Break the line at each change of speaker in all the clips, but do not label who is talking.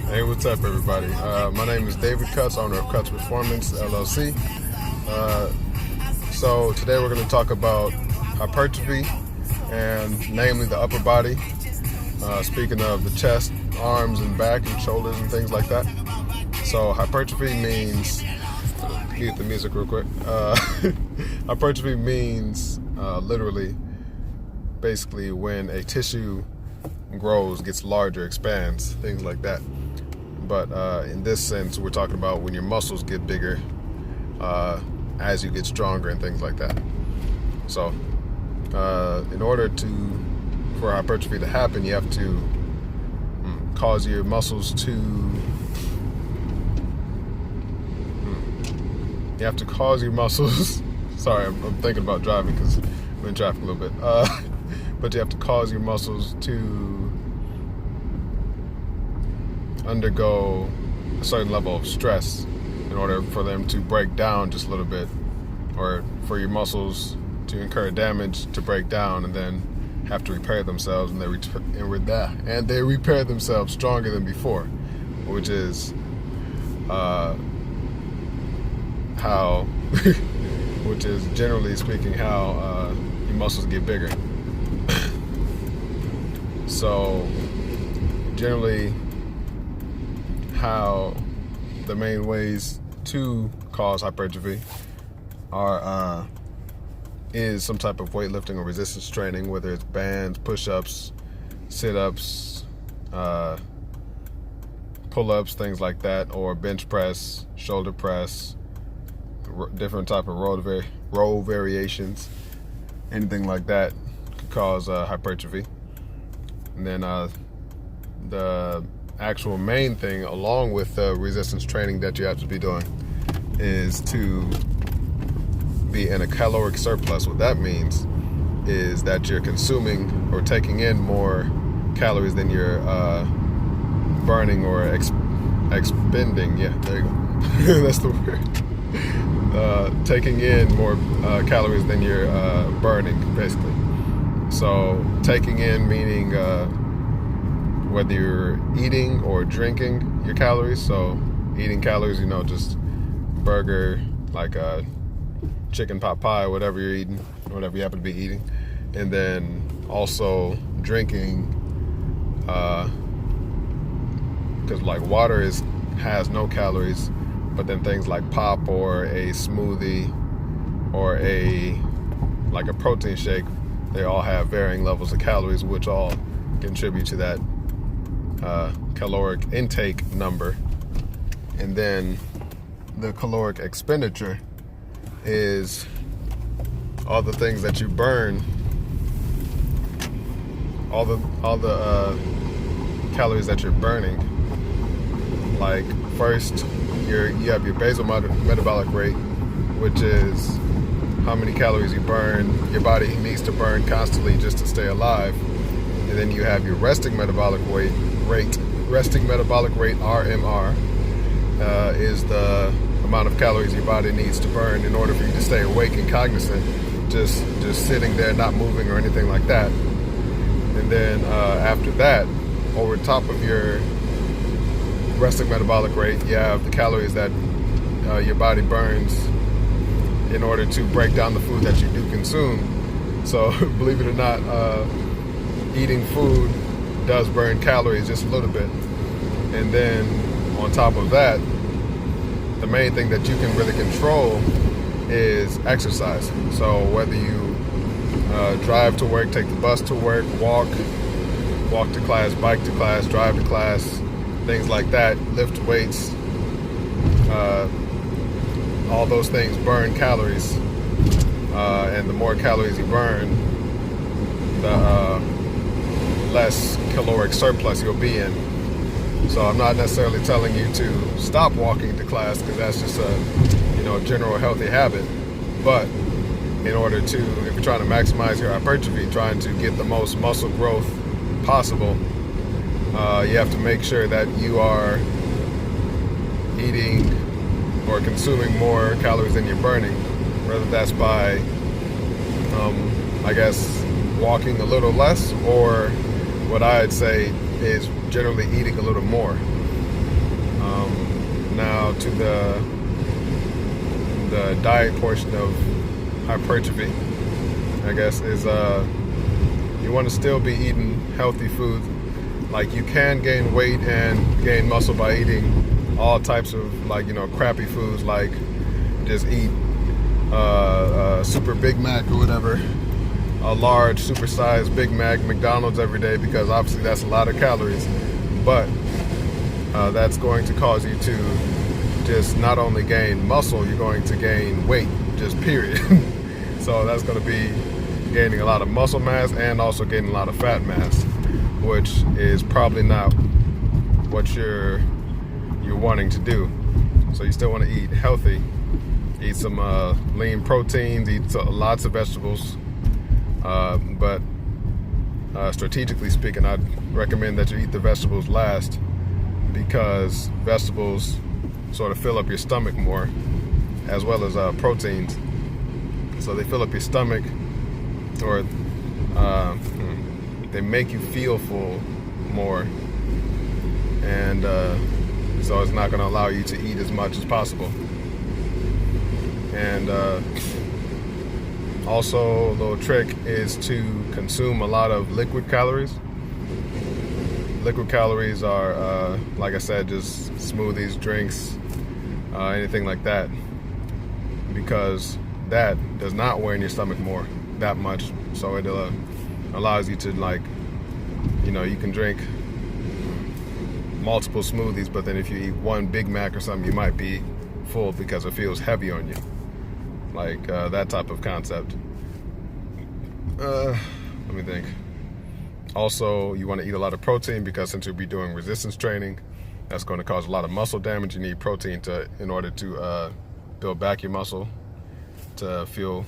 Hey, what's up, everybody? My name is David Cutts, owner of Cutts Performance, LLC. So today we're going to talk about hypertrophy, and namely the upper body. Speaking of the chest, arms, and back, and shoulders, and things like that. So hypertrophy means, mute the music real quick. Hypertrophy means literally, basically when a tissue grows, gets larger, expands, things like that. But in this sense, we're talking about when your muscles get bigger as you get stronger and things like that. So in order for hypertrophy to happen, you have to cause your muscles to sorry, I'm thinking about driving because I'm in traffic a little bit. But you have to cause your muscles to undergo a certain level of stress in order for them to break down just a little bit, or for your muscles to incur damage, to break down, and then have to repair themselves, and they repair themselves stronger than before, which is how which is generally speaking how your muscles get bigger. So generally, how the main ways to cause hypertrophy is some type of weightlifting or resistance training, whether it's bands, push-ups, sit-ups, pull-ups, things like that, or bench press, shoulder press, different type of row variations, anything like that could cause hypertrophy. And then the actual main thing, along with the resistance training that you have to be doing, is to be in a caloric surplus. What that means is that you're consuming or taking in more calories than you're burning or expending. Yeah, there you go. That's the word. Taking in more calories than you're burning, basically. So taking in meaning whether you're eating or drinking your calories. So eating calories, just burger, like a chicken pot pie, whatever you're eating, whatever you happen to be eating. And then also drinking, because like water has no calories, but then things like pop or a smoothie or like a protein shake, they all have varying levels of calories, which all contribute to that caloric intake number. And then the caloric expenditure is all the things that you burn, all the calories that you're burning. Like first, you have your basal metabolic rate, which is how many calories you burn, your body needs to burn constantly just to stay alive. And then you have your resting metabolic rate. Resting metabolic rate, RMR, is the amount of calories your body needs to burn in order for you to stay awake and cognizant, just sitting there, not moving or anything like that. And then after that, over top of your resting metabolic rate, you have the calories that your body burns in order to break down the food that you do consume. So believe it or not, eating food does burn calories just a little bit. And then on top of that, the main thing that you can really control is exercise. So whether you drive to work, take the bus to work, walk to class, bike to class, drive to class, things like that, lift weights, all those things burn calories, and the more calories you burn, the less caloric surplus you'll be in. So I'm not necessarily telling you to stop walking to class, because that's just a general healthy habit. But in order to, if you're trying to maximize your hypertrophy, trying to get the most muscle growth possible, you have to make sure that you are eating or consuming more calories than you're burning, whether that's by walking a little less, or what I'd say is generally eating a little more. Now to the diet portion of hypertrophy, I guess, is you want to still be eating healthy food. Like, you can gain weight and gain muscle by eating all types of, like, crappy foods, like just eat Super Big Mac or whatever, a large supersized Big Mac, McDonald's every day, because obviously that's a lot of calories. But that's going to cause you to just not only gain muscle, you're going to gain weight, just period. So that's going to be gaining a lot of muscle mass and also gaining a lot of fat mass, which is probably not what you're wanting to do. So you still want to eat healthy, eat some lean proteins, eat lots of vegetables, but strategically speaking, I'd recommend that you eat the vegetables last, because vegetables sort of fill up your stomach more, as well as proteins. So they fill up your stomach, or they make you feel full more, and so it's not going to allow you to eat as much as possible. And also, a little trick is to consume a lot of liquid calories. Liquid calories are, like I said, just smoothies, drinks, anything like that, because that does not weigh in your stomach that much. So it allows you to, like, you can drink multiple smoothies, but then if you eat one Big Mac or something, you might be full because it feels heavy on you. Like that type of concept. Let me think. Also, you want to eat a lot of protein, because since you'll be doing resistance training, that's going to cause a lot of muscle damage. You need protein in order to build back your muscle, to feel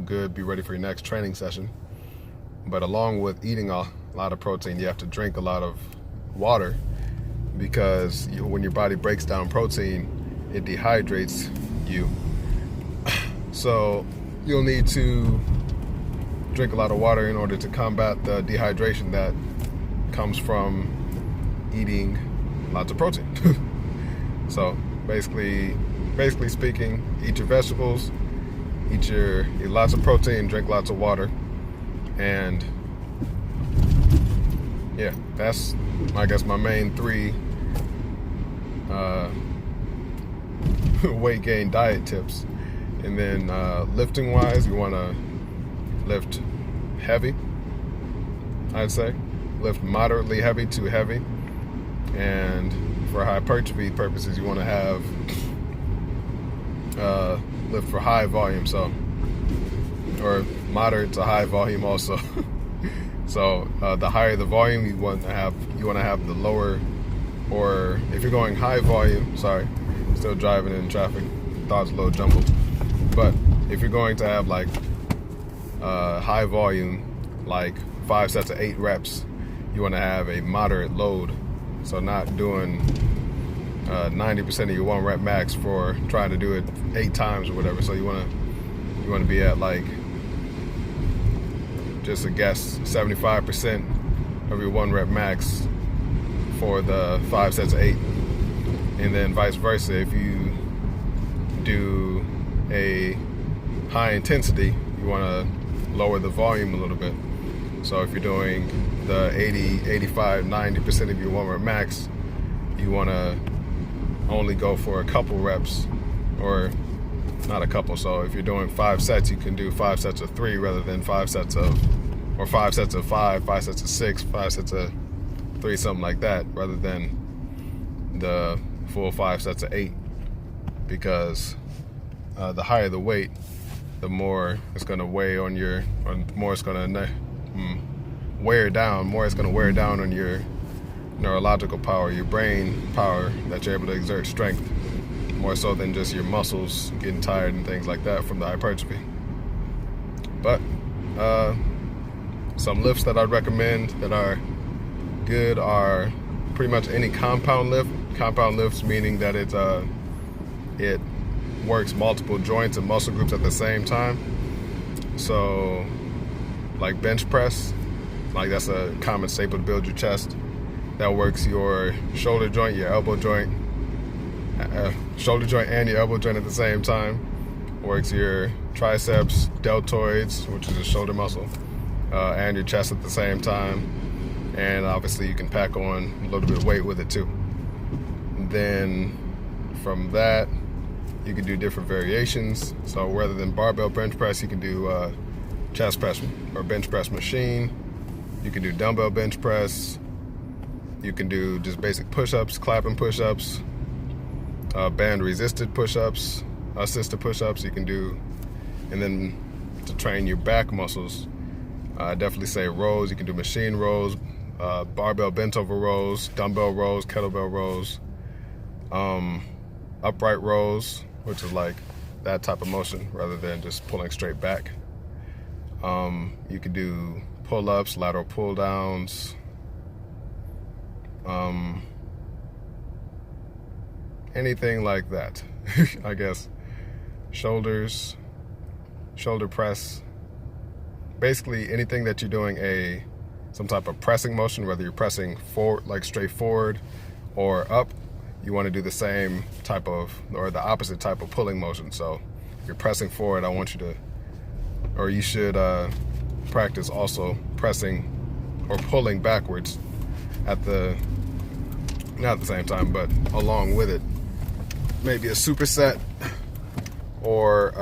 good, be ready for your next training session. But along with eating a lot of protein, you have to drink a lot of water, because when your body breaks down protein, it dehydrates you. So you'll need to drink a lot of water in order to combat the dehydration that comes from eating lots of protein. So basically speaking, eat your vegetables, eat lots of protein, drink lots of water, and yeah, that's, I guess, my main 3 weight gain diet tips. And then lifting wise, you want to lift heavy, I'd say. Lift moderately heavy to heavy. And for hypertrophy purposes, you want to have lift for high volume, so, or moderate to high volume also. So the higher the volume, you want to have the lower, or if you're going high volume, sorry, still driving in traffic, thoughts a little jumbled. But if you're going to have like high volume, like 5 sets of 8 reps, you want to have a moderate load. So not doing 90% of your 1 rep max for trying to do it 8 times or whatever. So you want to be at, like, just a guess, 75% of your 1 rep max for the 5 sets of 8. And then vice versa, if you do a high intensity, you want to lower the volume a little bit. So if you're doing the 80, 85, 90% of your 1 rep max, you want to only go for a couple reps, or not a couple. So if you're doing 5 sets, you can do 5 sets of 3 rather than 5 sets of 5 sets of 5, 5 sets of 6, 5 sets of 3, something like that, rather than the full 5 sets of 8. Because the higher the weight, the more it's going to weigh on your, or the more it's going to wear down, more it's going to wear down on your neurological power, your brain power, that you're able to exert strength, more so than just your muscles getting tired and things like that from the hypertrophy. But some lifts that I'd recommend that are good are pretty much any compound lift. Compound lifts meaning that it works multiple joints and muscle groups at the same time. So like bench press, like that's a common staple to build your chest. That works your shoulder joint, your elbow joint, shoulder joint and your elbow joint at the same time. Works your triceps, deltoids, which is a shoulder muscle, and your chest at the same time. And obviously you can pack on a little bit of weight with it too. And then from that, you can do different variations. So rather than barbell bench press, you can do chest press or bench press machine. You can do dumbbell bench press. You can do just basic push-ups, clapping push-ups, band resisted push-ups, assisted push-ups you can do. And then to train your back muscles, I definitely say rows. You can do machine rows, barbell bent over rows, dumbbell rows, kettlebell rows, upright rows, which is like that type of motion rather than just pulling straight back. You can do pull-ups, lateral pull-downs, anything like that. I guess shoulders, shoulder press, basically anything that you're doing some type of pressing motion, whether you're pressing forward, like straight forward or up, you want to do the same type of, or the opposite type of pulling motion. So if you're pressing forward, I want you to, or you should practice also pressing or pulling backwards at the, not at the same time, but along with it. Maybe a superset or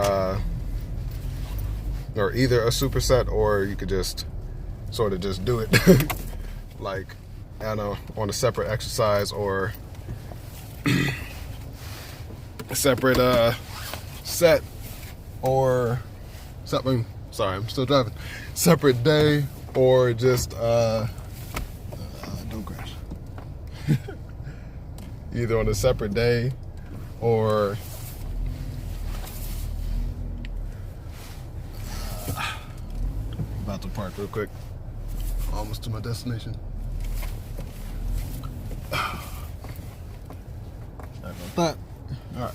either a superset, or you could just sort of just do it like, I don't know, on a separate exercise or a separate set or something. Sorry, I'm still driving. Separate day, or just don't crash. Either on a separate day or about to park real quick. Almost to my destination. Sorry about that. All right.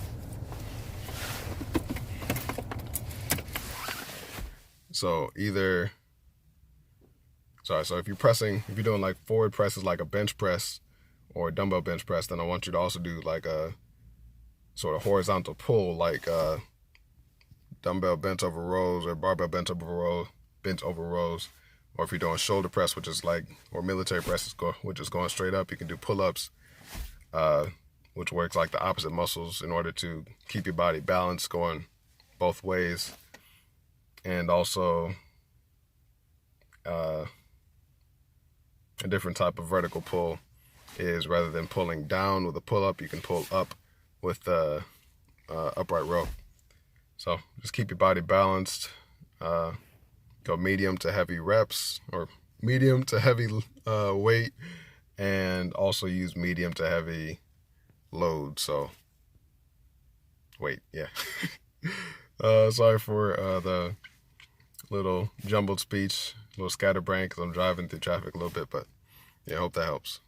So so if you're doing like forward presses like a bench press or a dumbbell bench press, then I want you to also do like a sort of horizontal pull, like dumbbell bench over rows or barbell bench over rows. Or if you're doing shoulder press, which is like, or military press, which is going straight up, you can do pull-ups, which works like the opposite muscles in order to keep your body balanced, going both ways. And also a different type of vertical pull is, rather than pulling down with a pull-up, you can pull up with the upright row. So just keep your body balanced. Go medium to heavy reps, or medium to heavy weight, and also use medium to heavy load. So weight, yeah. Sorry for the little jumbled speech, a little scatterbrained because I'm driving through traffic a little bit, but yeah, I hope that helps.